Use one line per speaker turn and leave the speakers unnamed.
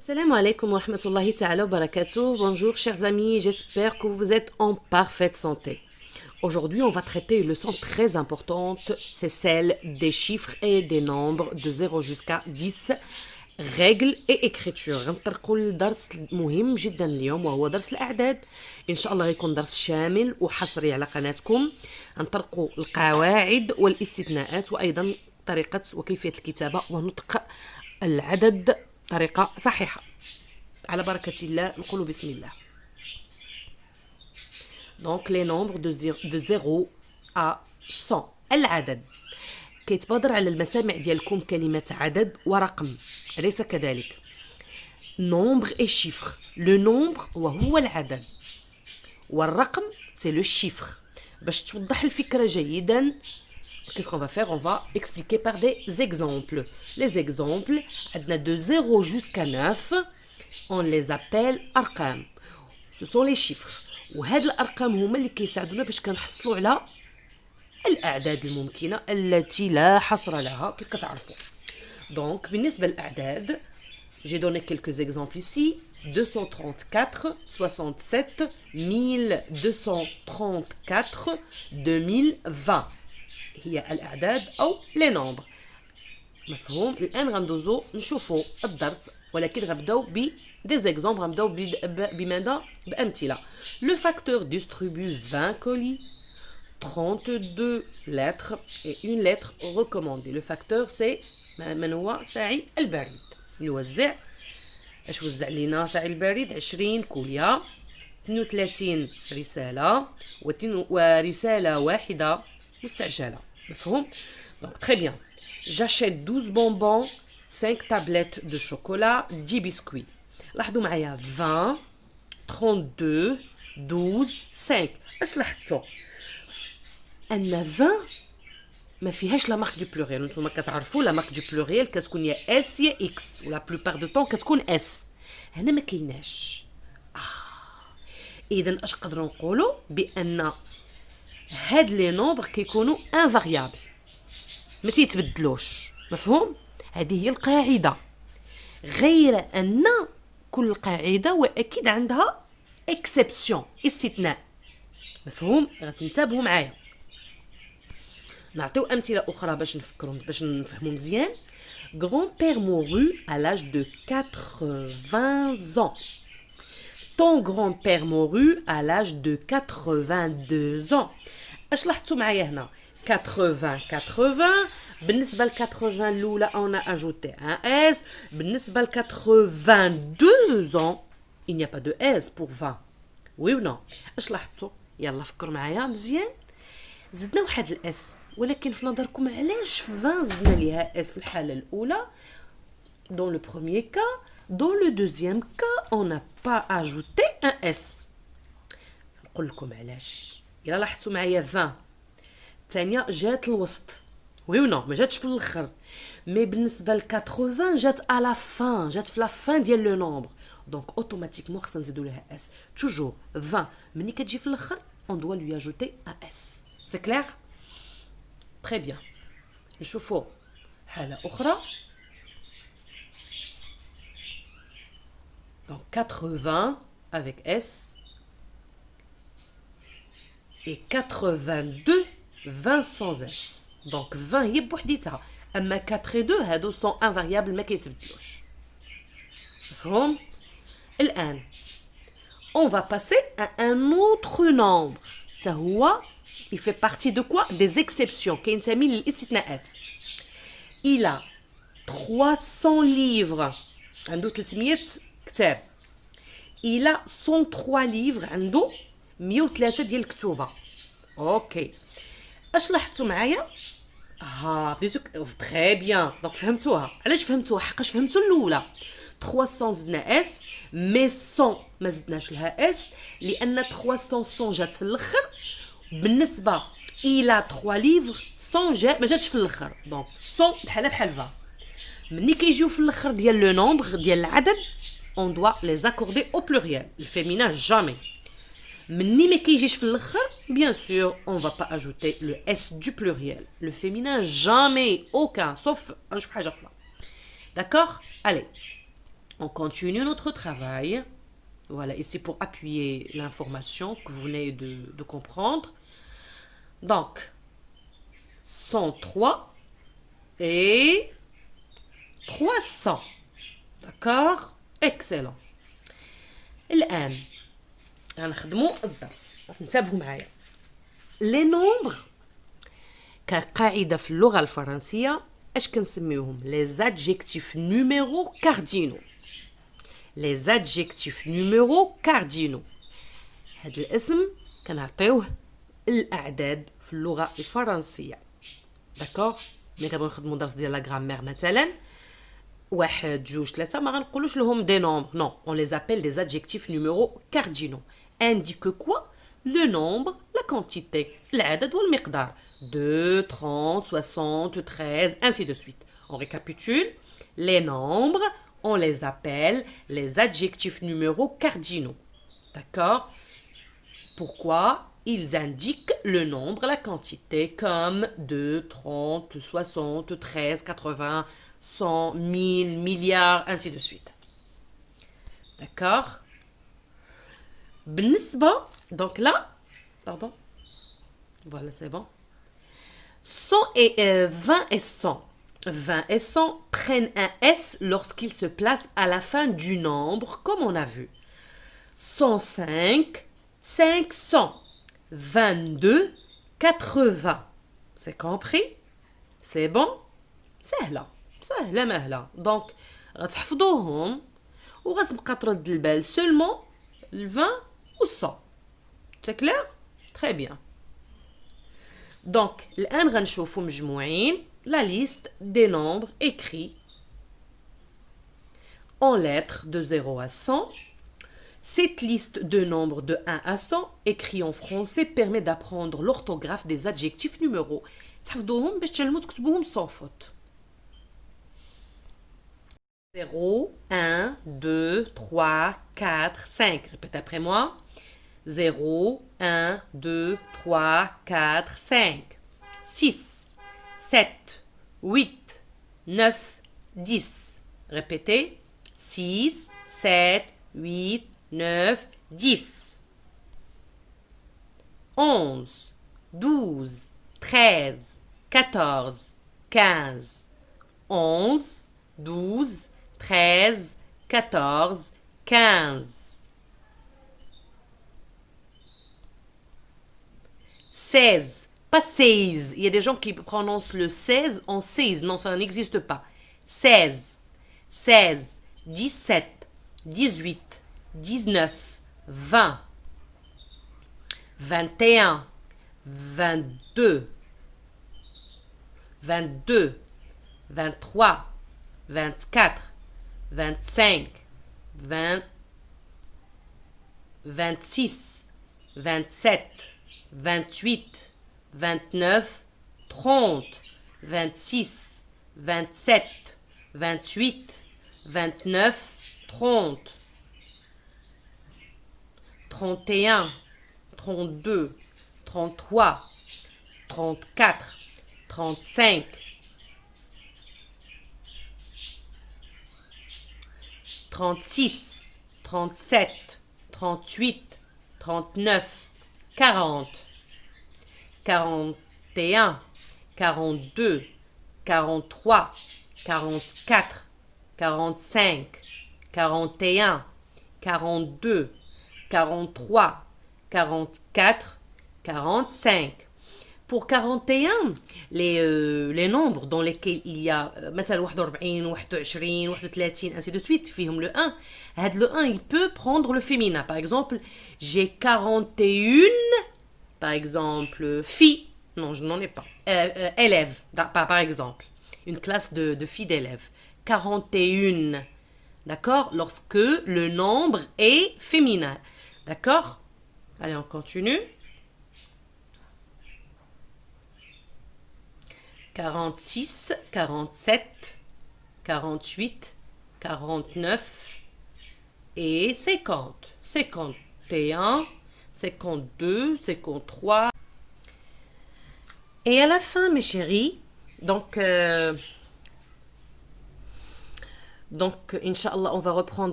Salam alaikum wa rahmatullahi ta'ala wa barakatuh. Bonjour chers amis, j'espère que vous êtes en parfaite santé. Aujourd'hui, on va traiter une leçon très importante, c'est celle des chiffres et des nombres de 0 jusqu'à 10, règles et écriture. غنطرقوا لدرس مهم جدا اليوم وهو درس الأعداد. إن شاء الله يكون درس شامل وحصري على قناتكم. غنطرقوا القواعد والاستثناءات وأيضا طريقة وكيفية الكتابة ونطق العدد بطريقة صحيحة. على بركة الله نقول بسم الله. Donc les nombres de 0 à 100 العدد. كيتبادر على المسامع ديالكم كلمة عدد ورقم أليس كذلك؟ nombre et chiffre. Le nombre وهو العدد والرقم c'est le chiffre. باش توضح الفكرة جيدا qu'est-ce qu'on va faire? On va expliquer par des exemples. Les exemples, de 0 jusqu'à 9, on les appelle أرقام. Ce sont les chiffres. وهاد الأرقام هما اللي كيساعدونا باش كنحصلوا على الأعداد الممكنة التي لا حصر لها كيف كتعرفوا. Donc بالنسبة للأعداد, j'ai donné quelques exemples ici. 234, 67, 1234, 2020. هي الأعداد أو les nombres. مفهوم؟ الآن غندوزو نشوفوا الدرس ولكن غنبداو des exemples. غنبداو بماذا؟ بأمثلة. Le facteur distribue 20 colis, 32 lettres et une lettre recommandée. Le facteur c'est من هو؟ ساعي البريد. يوزع اش وزع لينا ساعي البريد؟ 20 كولية، 32 رسالة ورسالة واحدة مستعجلة. مفهوم؟ Donc très bien. J'achète 12 bonbons, 5 tablettes de chocolat, 10 biscuits. لاحظوا معايا 20 32 12 5. اش لاحظتوا؟ ان 20 ما فيهاش لا مارك دو بلوريال. نتوما كتعرفوا لا مارك دو بلوريال كتكون يا اس يا اكس ولا بلوبار دو طون كتكون اس. هنا ما كايناش. اذا اش نقدروا نقولوا؟ بان هاد لي نومبر كيكونوا انفاريابل ما تيتبدلوش. مفهوم؟ هذه هي القاعده، غير ان كل قاعده واكيد عندها اكسبسيون، استثناء. مفهوم؟ غتنتبهوا معايا. نعطيو امثله اخرى باش نفهموا مزيان. Grand-père mourut à l'âge de 80 ans. Ton grand-père mourut à l'âge de 82 ans. اش لاحظتوا معايا هنا؟ 80 بالنسبه ل 80 الاولى on a ajouté un s. بالنسبه ل 82 ans il n'y a pas de s pour 20. oui ou non؟ اش لاحظتوا؟ يلا فكروا معايا مزيان. زدنا واحد الاس، ولكن في نظركم علاش في 20 زدنا ليها اس في الحاله الاولى؟ dans le premier cas, dans le deuxième cas on n'a pas ajouté un s. نقول لكم علاش. إلا لاحظتوا معايا 20 الثانيه جات الوسط، وي نو ما جاتش في الاخر. مي بالنسبه ل 80 جات à la fin، جات في لا فان ديال لو نومبر. دونك اوتوماتيكمون خصنا نزيدوا لها اس. توجور 20 ملي كتجي في الاخر on doit lui ajouter un s. c'est clair؟ très bien. نشوفوا حاله اخرى. donc 80 avec s et 82 20 sans s. donc 20 هي بوحديتها، اما 4 et 2 هادو sont invariables ما كيتبدلوش. مفهوم؟ الان on va passer à un autre nombre. تا هو il fait partie de quoi? des exceptions. كينتمي للاستثناءات. il a 300 livres، عنده 300 كتاب. il a 103 livres، عنده 103 ديال الكتوبه. اوكي اش لاحظتوا معايا؟ بديتو تري بيان. دونك فهمتوها. علاش فهمتوها؟ حقاش فهمتوا الاولى 300 زدنا اس، مي 100 ما زدناش لها اس لان 300 جات في الاخر. بالنسبه الى 3 ليفر 100 ما جاتش في الاخر. دونك 100 بحال 20. ملي كيجيو في الاخر ديال لو نومبر ديال العدد on doit les accorder au pluriel. le féminin jamais. ملي ما كيجيش في الاخر bien sûr on va pas ajouter le s du pluriel. le féminin jamais aucun sauf نشوف حاجه اخرى. d'accord? allez On continue notre travail. Voilà, ici pour appuyer l'information que vous venez de comprendre. Donc, 103 et 300. D'accord? Excellent. الآن غنخدموا الدرس. انتبهوا معايا. Les nombres كقاعدة في اللغة الفرنسية اش كنسميوهم؟ les adjectifs numéros cardinaux. les adjectifs numéros cardinaux. هذا الاسم كنعطيوه الأعداد في اللغة الفرنسية. داكوغ؟ ملي كنبغيو نخدمو درس ديال لا غرامير مثلا 1 2 3 ما غنقولوش لهم des nombres. Non, on les appelle des adjectifs numéros cardinaux. Indique quoi? Le nombre, la quantité, العدد والمقدار. 2, 30, 60, 13, ainsi de suite. On récapitule. Les nombres, on les appelle les adjectifs numéros cardinaux. D'accord? Pourquoi? Ils indiquent le nombre, la quantité, comme 2, 30, 60, 13, 80, 100, 1000, milliards, ainsi de suite. D'accord? بالنسبة, donc là, pardon, voilà, c'est bon. 100 et 20 et 100. 20 et 100 prennent un S lorsqu'ils se placent à la fin du nombre, comme on a vu. 105, 500. 22, 80. C'est compris? C'est bon? سهلة سهلة مهلة. Donc غتحفظوهم وغتبقى ترد البال seulement le 20 ou 100. C'est clair? Très bien. Donc الآن غنشوفوا مجموعين la liste des nombres écrits en lettres de 0 à 100. Cette liste de nombres de 1 à 100 écrits en français permet d'apprendre l'orthographe des adjectifs numéros. تحفظوهم باش تعلموا تكتبوهم sans faute. 0, 1, 2, 3, 4, 5. Répète après moi. 0, 1, 2, 3, 4, 5. 6, 7, 8, 9, 10. Répétez. 6, 7, 8, 9, 10. 11, 12, 13, 14, 15. 11, 12, 13, 14, 15. 16, pas 16. Il y a des gens qui prononcent le 16 en 16. Non, ça n'existe pas. 16, 16, 17, 18, 19, 20, 21, 22, 22, 23, 24, 25, 20, 26, 27, 28, 29, 30, 26, 27, 28, 29, 30, 31, 32, 33, 34, 35, 36, 37, 38, 39, 40, 41, 42, 43, 44, 45, 41, 42, 43, 44, 45. Pour 41, les nombres dans lesquels il y a مثلا 41, 21, 31, ainsi de suite, فيهم le 1. Le 1, il peut prendre le féminin. Par exemple, j'ai 41, par exemple, filles. Non, je n'en ai pas. Élèves, par exemple. Une classe de filles d'élèves. 41. D'accord? Lorsque le nombre est féminin. D'accord? Allez, on continue. 46, 47, 48, 49 et 50. 51, 52, 53. Et à la fin, mes chéris, donc Donc, Inch'Allah, on va reprendre